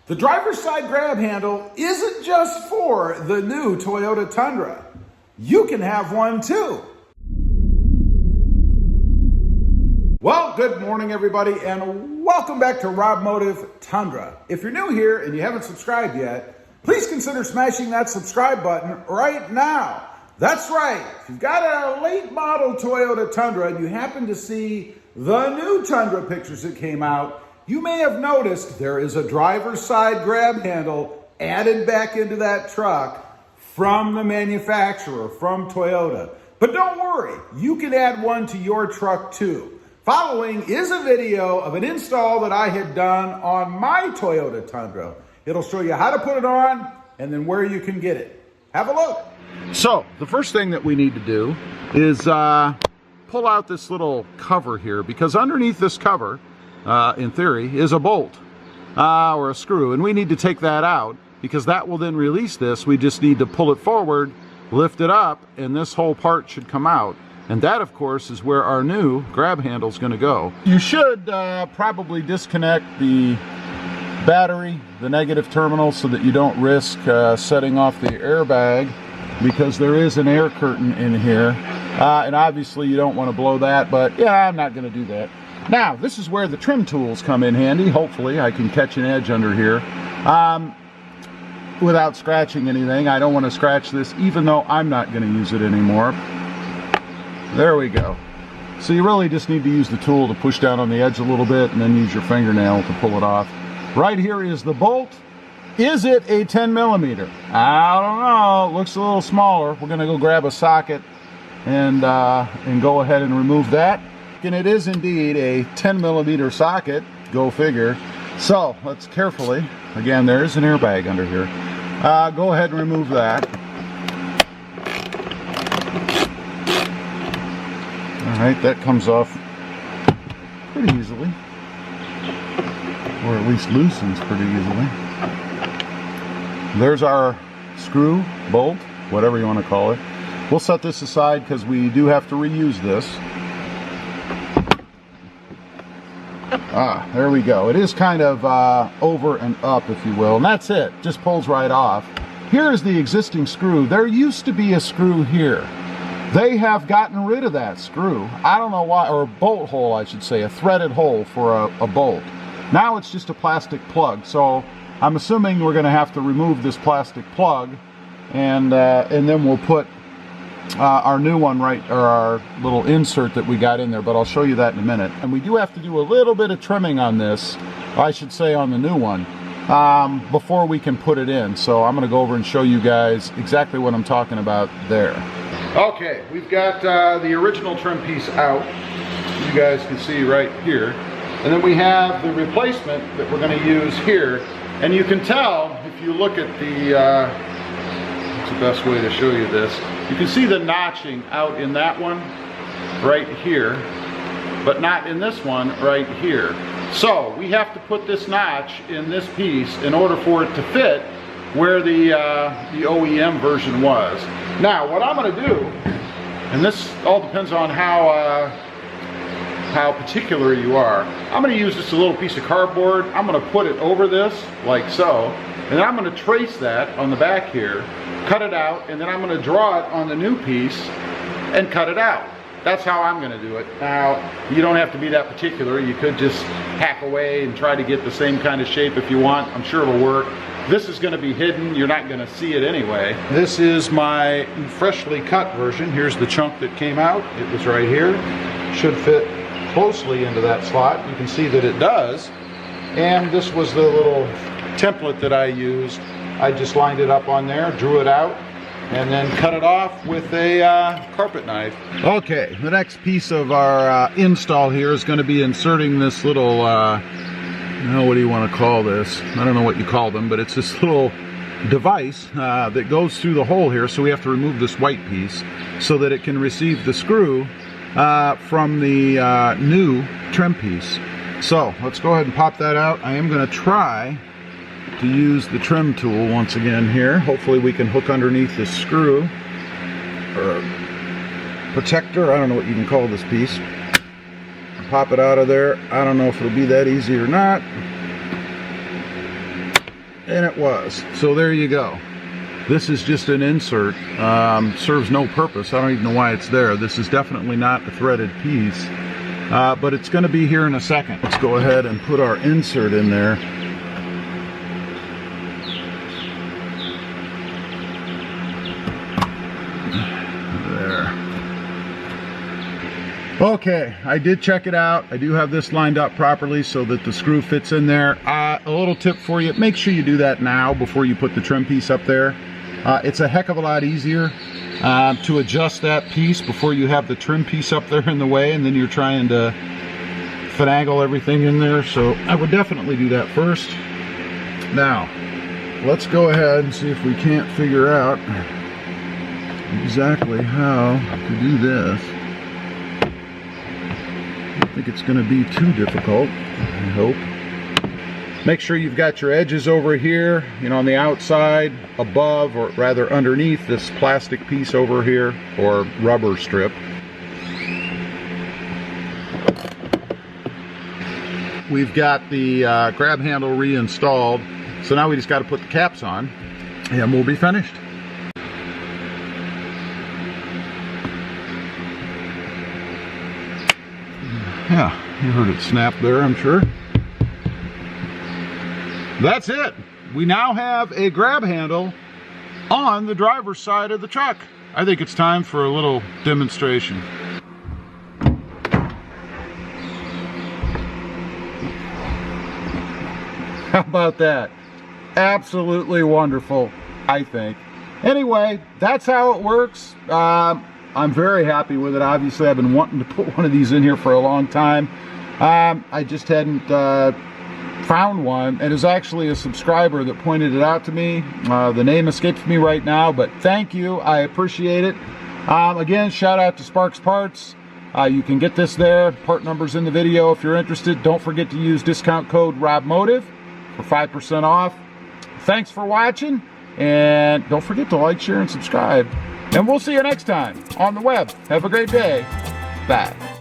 The driver's side grab handle isn't just for the new Toyota Tundra. You can have one too. Well, good morning everybody and welcome back to Rob Motive Tundra. If you're new here and you haven't subscribed yet, please consider smashing that subscribe button right now. That's right, if you've got a late model Toyota Tundra and you happen to see the new Tundra pictures that came out, you may have noticed there is a driver's side grab handle added back into that truck from the manufacturer, from Toyota. But don't worry, you can add one to your truck too. Following is a video of an install that I had done on my Toyota Tundra. It'll show you how to put it on and then where you can get it. Have a look. So, the first thing that we need to do is pull out this little cover here, because underneath this cover, in theory, is a bolt or a screw, and we need to take that out because that will then release this. We just need to pull it forward, lift it up, and this whole part should come out. And that, of course, is where our new grab handle is going to go. You should probably disconnect the battery, the negative terminal, so that you don't risk setting off the airbag, because there is an air curtain in here. And obviously you don't want to blow that, but yeah, I'm not going to do that. Now, this is where the trim tools come in handy. Hopefully I can catch an edge under here without scratching anything. I don't want to scratch this, even though I'm not going to use it anymore. There we go. So you really just need to use the tool to push down on the edge a little bit and then use your fingernail to pull it off. Right here is the bolt. Is it a 10 millimeter? I don't know. It looks a little smaller. We're going to go grab a socket and go ahead and remove that. And it is indeed a 10 millimeter socket, go figure. So let's carefully, again, there is an airbag under here. Go ahead and remove that. All right, that comes off pretty easily, or at least loosens pretty easily. There's our screw, bolt, whatever you want to call it. We'll set this aside because we do have to reuse this. There we go. It is kind of over and up, if you will, and that's it. Just pulls right off. Here is the existing screw. There used to be a screw here. They have gotten rid of that screw. I don't know why, or a bolt hole, I should say, a threaded hole for a bolt. Now it's just a plastic plug. So I'm assuming we're going to have to remove this plastic plug, and then we'll put our new one right, or our little insert that we got in there, but I'll show you that in a minute. And we do have to do a little bit of trimming on this, I should say on the new one, before we can put it in. So I'm going to go over and show you guys exactly what I'm talking about there. Okay, we've got the original trim piece out. You guys can see right here. And then we have the replacement that we're going to use here. And you can tell if you look at the, what's the best way to show you this? You can see the notching out in that one right here, but not in this one right here. So we have to put this notch in this piece in order for it to fit where the OEM version was. Now what I'm going to do, and this all depends on how particular you are, I'm going to use just a little piece of cardboard. I'm going to put it over this like so, and then I'm going to trace that on the back here, cut it out, and then I'm going to draw it on the new piece and cut it out. That's how I'm going to do it. Now, you don't have to be that particular. You could just hack away and try to get the same kind of shape if you want. I'm sure it'll work. This is going to be hidden. You're not going to see it anyway. This is my freshly cut version. Here's the chunk that came out. It was right here. Should fit closely into that slot. You can see that it does. And this was the little template that I used. I just lined it up on there, drew it out, and then cut it off with a carpet knife. Okay, the next piece of our install here is going to be inserting this little, what do you want to call this? I don't know what you call them, but it's this little device that goes through the hole here, so we have to remove this white piece so that it can receive the screw from the new trim piece. So let's go ahead and pop that out. I am going to try to use the trim tool once again here. Hopefully we can hook underneath this screw or protector. I don't know what you can call this piece. Pop it out of there. I don't know if it'll be that easy or not. and it was. So there you go. This is just an insert. Serves no purpose. I don't even know why it's there. This is definitely not a threaded piece, but it's going to be here in a second. Let's go ahead and put our insert in there. There. Okay, I did check it out. I do have this lined up properly so that the screw fits in there. A little tip for you, make sure you do that now before you put the trim piece up there. It's a heck of a lot easier to adjust that piece before you have the trim piece up there in the way, and then you're trying to finagle everything in there. So I would definitely do that first. Now, let's go ahead and see if we can't figure out exactly how to do this. I don't think it's going to be too difficult, I hope. Make sure you've got your edges over here, you know, on the outside, above, or rather underneath this plastic piece over here, or rubber strip. We've got the grab handle reinstalled, so now we just got to put the caps on, and we'll be finished. Yeah, you heard it snap there, I'm sure. That's it. We now have a grab handle on the driver's side of the truck. I think it's time for a little demonstration. How about that? Absolutely wonderful, I think. Anyway, that's how it works. I'm very happy with it. Obviously, I've been wanting to put one of these in here for a long time. I just hadn't found one, and it was actually a subscriber that pointed it out to me. The name escapes me right now, but thank you. I appreciate it. Again, shout out to Sparks Parts. You can get this there. Part number's in the video if you're interested. Don't forget to use discount code RobMotive for 5% off. Thanks for watching, and don't forget to like, share, and subscribe. And we'll see you next time on the web. Have a great day. Bye.